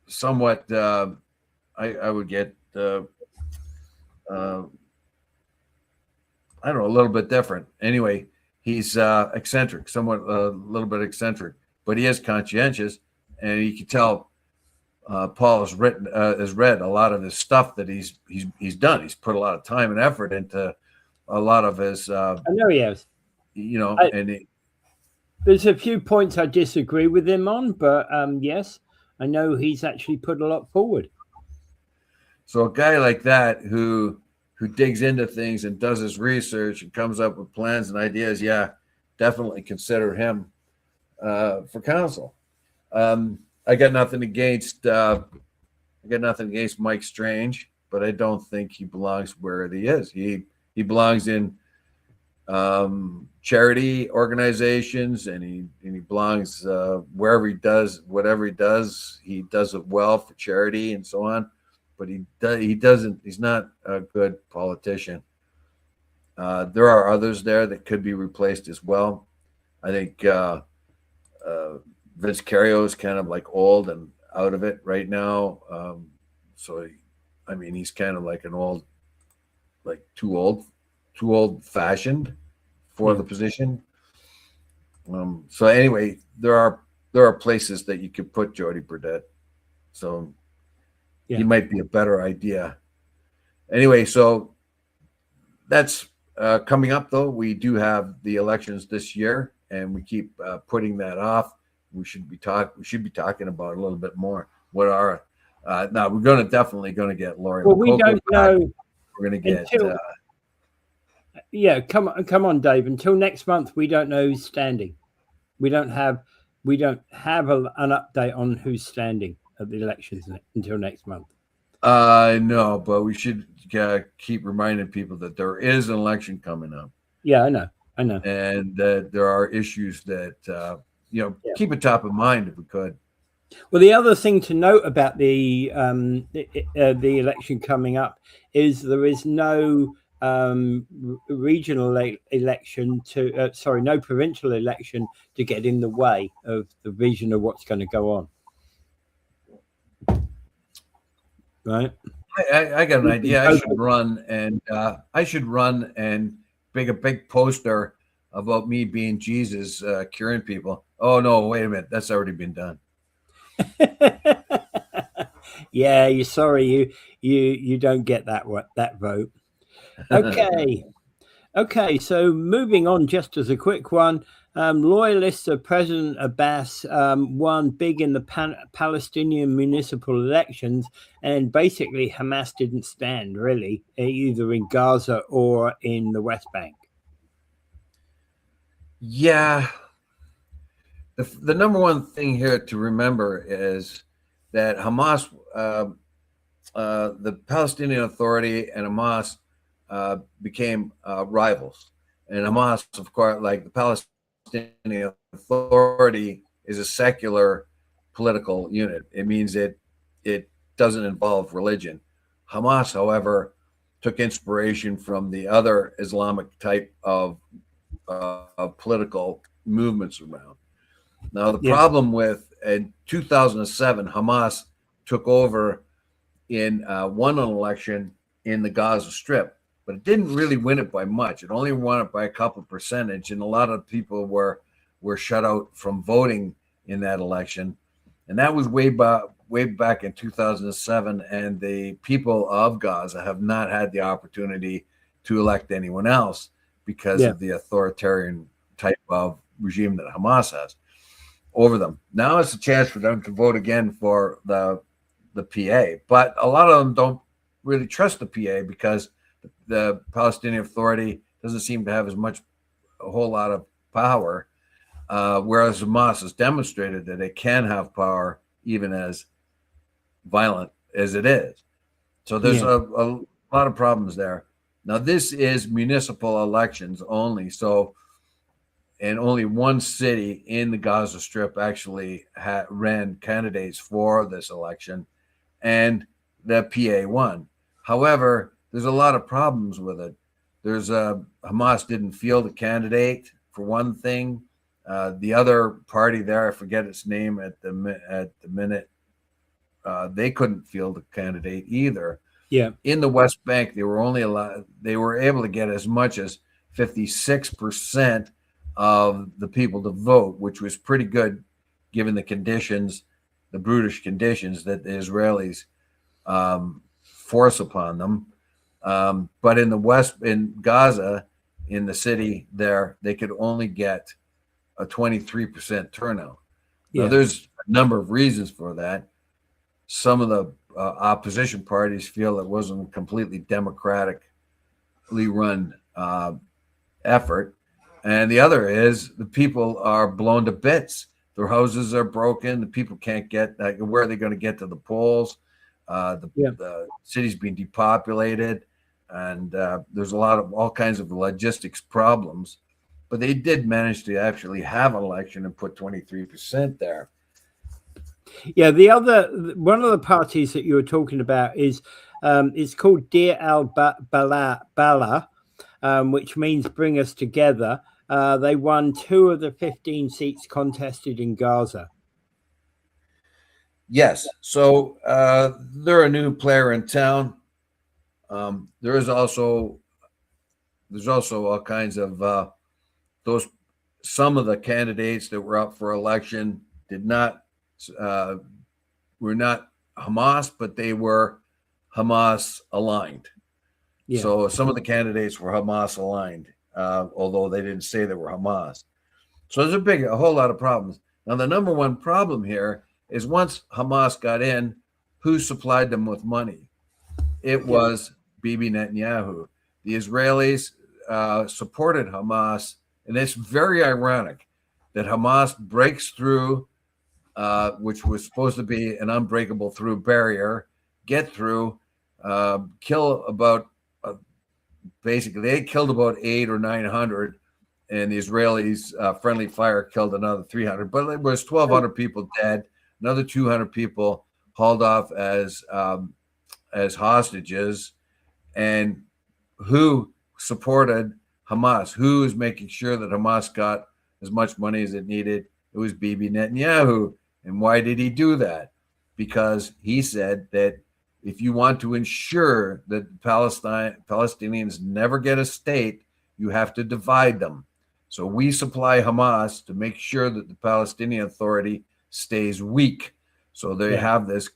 somewhat. I would get. I don't know, a little bit different. Anyway, he's eccentric, somewhat a little bit eccentric, but he is conscientious, and you can tell Paul has read a lot of his stuff that he's done. He's put a lot of time and effort into a lot of his. I know he has. There's a few points I disagree with him on, but yes, I know he's actually put a lot forward. So a guy like that who digs into things and does his research and comes up with plans and ideas, yeah, definitely consider him for council. I got nothing against Mike Strange, but I don't think he belongs where he is. He belongs in charity organizations, and he belongs wherever he does whatever he does. He does it well for charity and so on. But he's not a good politician. There are others there that could be replaced as well. I think Vince Cario is kind of like old and out of it right now. He's kind of like too old fashioned for the position. So anyway, there are places that you could put Jody Burdett. So he might be a better idea. Anyway, so that's coming up, though. We do have the elections this year, and we keep putting that off. We should be talking about it a little bit more. What are now? We're definitely going to get Lori. Well, we don't know. We're going to get. Come on, Dave. Until next month, we don't know who's standing. We don't have an update on who's standing at the elections until next month. No, but we should keep reminding people that there is an election coming up. Yeah, I know, and that there are issues that keep it top of mind if we could. Well, the other thing to note about the election coming up is there is no regional election no provincial election to get in the way of the vision of what's going to go on. Right. I got an idea. I should run and make a big poster about me being Jesus curing people. Oh no, wait a minute. That's already been done. Yeah, you're sorry you don't get that vote. Okay, so moving on, just as a quick one, loyalists of President Abbas won big in the Palestinian municipal elections, and basically Hamas didn't stand really, either in Gaza or in the West Bank. Yeah. The number one thing here to remember is that Hamas, the Palestinian Authority and Hamas became rivals. And Hamas, of course, like the Palestinian Authority, is a secular political unit. It means it doesn't involve religion. Hamas, however, took inspiration from the other Islamic type of political movements around. Now, the problem with in 2007, Hamas took over and won an election in the Gaza Strip, but it didn't really win it by much. It only won it by a couple percentage, and a lot of people were shut out from voting in that election. And that was way back in 2007, and the people of Gaza have not had the opportunity to elect anyone else because of the authoritarian type of regime that Hamas has over them. Now it's a chance for them to vote again for the PA, but a lot of them don't really trust the PA because the Palestinian Authority doesn't seem to have a whole lot of power, whereas Hamas has demonstrated that it can have power even as violent as it is. So there's a lot of problems there. Now, this is municipal elections only. So, and only one city in the Gaza Strip actually ran candidates for this election, and the PA won. However, there's a lot of problems with it. Hamas didn't field a candidate, for one thing. The other party there, I forget its name at the minute, they couldn't field a candidate either. Yeah. In the West Bank, they were able to get as much as 56% of the people to vote, which was pretty good given the conditions, the brutish conditions that the Israelis force upon them. But in Gaza, in the city there, they could only get a 23% turnout. Yeah. Now, there's a number of reasons for that. Some of the opposition parties feel it wasn't a completely democratically run effort. And the other is the people are blown to bits. Their houses are broken. The people can't get, where are they going to get to the polls? The city's being depopulated, and there's all kinds of logistics problems. But they did manage to actually have an election and put 23% there. Yeah, one of the parties that you were talking about is it's called Deir al-Bala, which means bring us together. They won 2 of the 15 seats contested in Gaza. Yes, so they're a new player in town. There's also all kinds of some of the candidates that were up for election were not Hamas, but they were Hamas aligned. Yeah. So some of the candidates were Hamas aligned, although they didn't say they were Hamas. So there's a whole lot of problems. Now, the number one problem here is once Hamas got in, who supplied them with money? It was Bibi Netanyahu. The Israelis supported Hamas, and it's very ironic that Hamas breaks through, which was supposed to be an unbreakable through barrier, get through, kill about, basically they killed about 800 or 900, and the Israelis friendly fire killed another 300, but it was 1,200 people dead, another 200 people hauled off as hostages. And who supported Hamas? Who is making sure that Hamas got as much money as it needed? It was Bibi Netanyahu. And why did he do that? Because he said that if you want to ensure that Palestinians never get a state, you have to divide them. So we supply Hamas to make sure that the Palestinian Authority stays weak. So they have this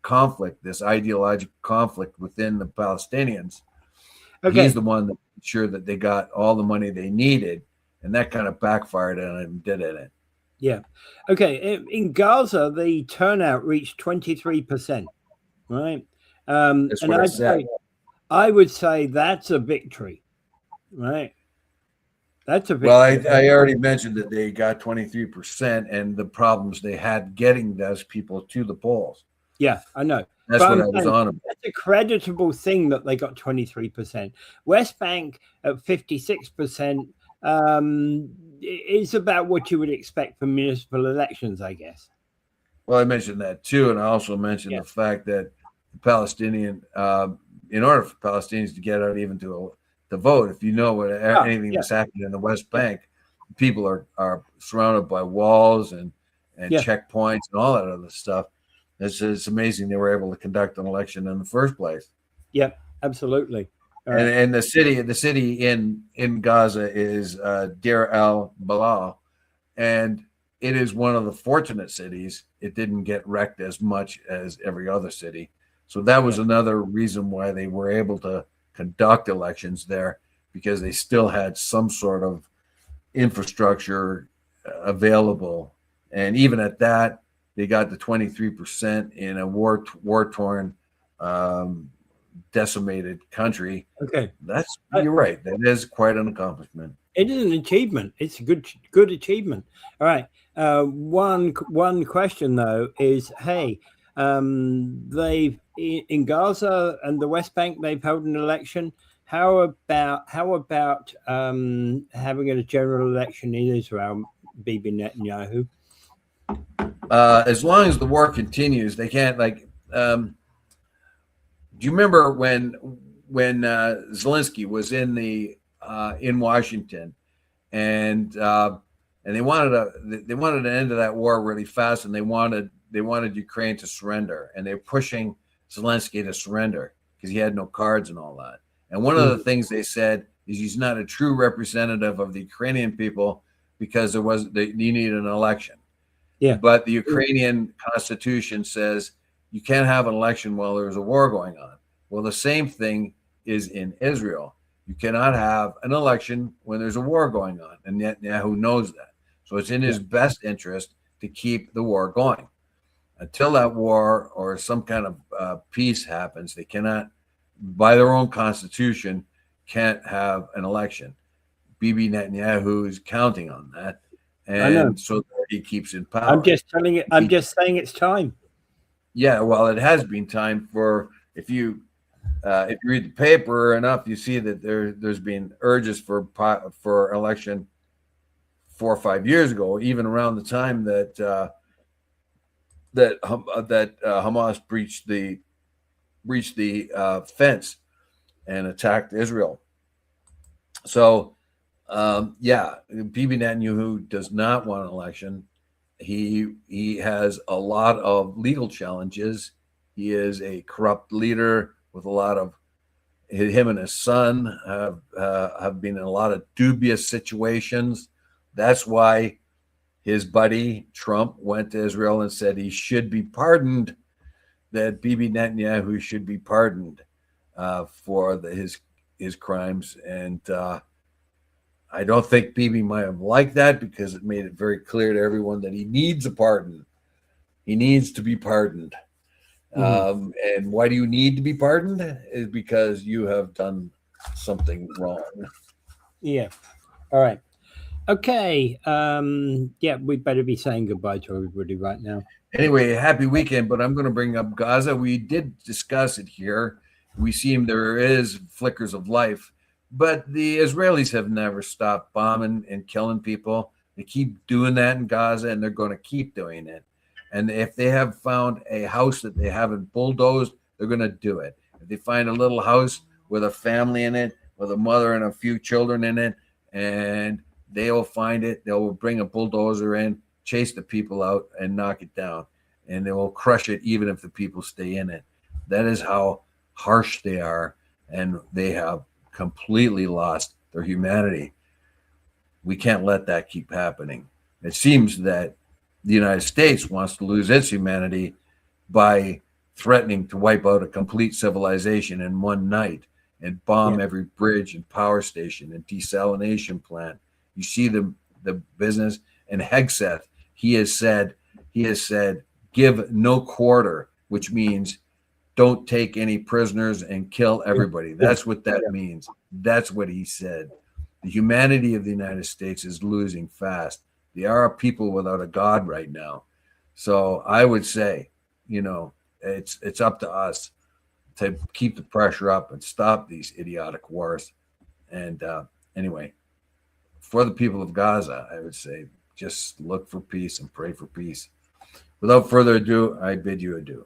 conflict, this ideological conflict within the Palestinians. Okay. He's the one that made sure that they got all the money they needed, and that kind of backfired on him, didn't it? Yeah. Okay. In Gaza, the turnout reached 23%, right? That's what I would say that's a victory, right? That's a victory. Well, I already mentioned that they got 23% and the problems they had getting those people to the polls. Yeah, I know. That's what I was on about. That's a creditable thing that they got 23%. West Bank at 56% is about what you would expect for municipal elections, I guess. Well, I mentioned that too, and I also mentioned the fact that the Palestinian, in order for Palestinians to get out even to vote, if you know what anything that's happening in the West Bank, people are surrounded by walls and checkpoints and all that other stuff. It's amazing they were able to conduct an election in the first place. Yep, absolutely. And the city in Gaza is Deir al-Balah, and it is one of the fortunate cities. It didn't get wrecked as much as every other city. So that was another reason why they were able to conduct elections there, because they still had some sort of infrastructure available. And even at that, they got the 23% in a war-torn, decimated country. Okay, you're right. That is quite an accomplishment. It is an achievement. It's a good achievement. All right. One question though is, hey, they've in Gaza and the West Bank, they've held an election. How about having a general election in Israel, Bibi Netanyahu? As long as the war continues, they can't do you remember when Zelensky was in Washington, and and they wanted an end to that war really fast, and they wanted Ukraine to surrender, and they're pushing Zelensky to surrender because he had no cards and all that. And one of the things they said is he's not a true representative of the Ukrainian people because you need an election. Yeah. But the Ukrainian constitution says you can't have an election while there's a war going on. Well, the same thing is in Israel. You cannot have an election when there's a war going on, and Netanyahu knows that. So it's in his best interest to keep the war going. Until that war or some kind of peace happens, they cannot, by their own constitution, can't have an election. Bibi Netanyahu is counting on that, and so that he keeps in power. I'm just saying it's time. Yeah, well, it has been time for, if you read the paper enough, you see that there's been urges for election 4 or 5 years ago, even around the time that Hamas breached the fence and attacked Israel. So, Bibi Netanyahu does not want an election. He has a lot of legal challenges. He is a corrupt leader with a lot of, him and his son have been in a lot of dubious situations. That's why his buddy Trump went to Israel and said he should be pardoned, that Bibi Netanyahu should be pardoned for his crimes. And I don't think Bibi might have liked that, because it made it very clear to everyone that he needs a pardon. He needs to be pardoned. And why do you need to be pardoned? Is because you have done something wrong. Yeah. All right. Okay. We'd better be saying goodbye to everybody right now. Anyway, happy weekend, but I'm going to bring up Gaza. We did discuss it here. We see there is flickers of life, but the Israelis have never stopped bombing and killing people. They keep doing that in Gaza, and they're going to keep doing it. And if they have found a house that they haven't bulldozed, they're going to do it. If they find a little house with a family in it, with a mother and a few children in it, and they will find it, they will bring a bulldozer in, chase the people out, and knock it down. And they will crush it even if the people stay in it. That is how harsh they are, and they have completely lost their humanity. We can't let that keep happening. It seems that the United States wants to lose its humanity by threatening to wipe out a complete civilization in one night and bomb every bridge and power station and desalination plant. You see the business. And Hegseth, he has said, give no quarter, which means don't take any prisoners and kill everybody. That's what that means. That's what he said. The humanity of the United States is losing fast. They are a people without a God right now. So I would say, it's up to us to keep the pressure up and stop these idiotic wars. And anyway, for the people of Gaza, I would say just look for peace and pray for peace. Without further ado, I bid you adieu.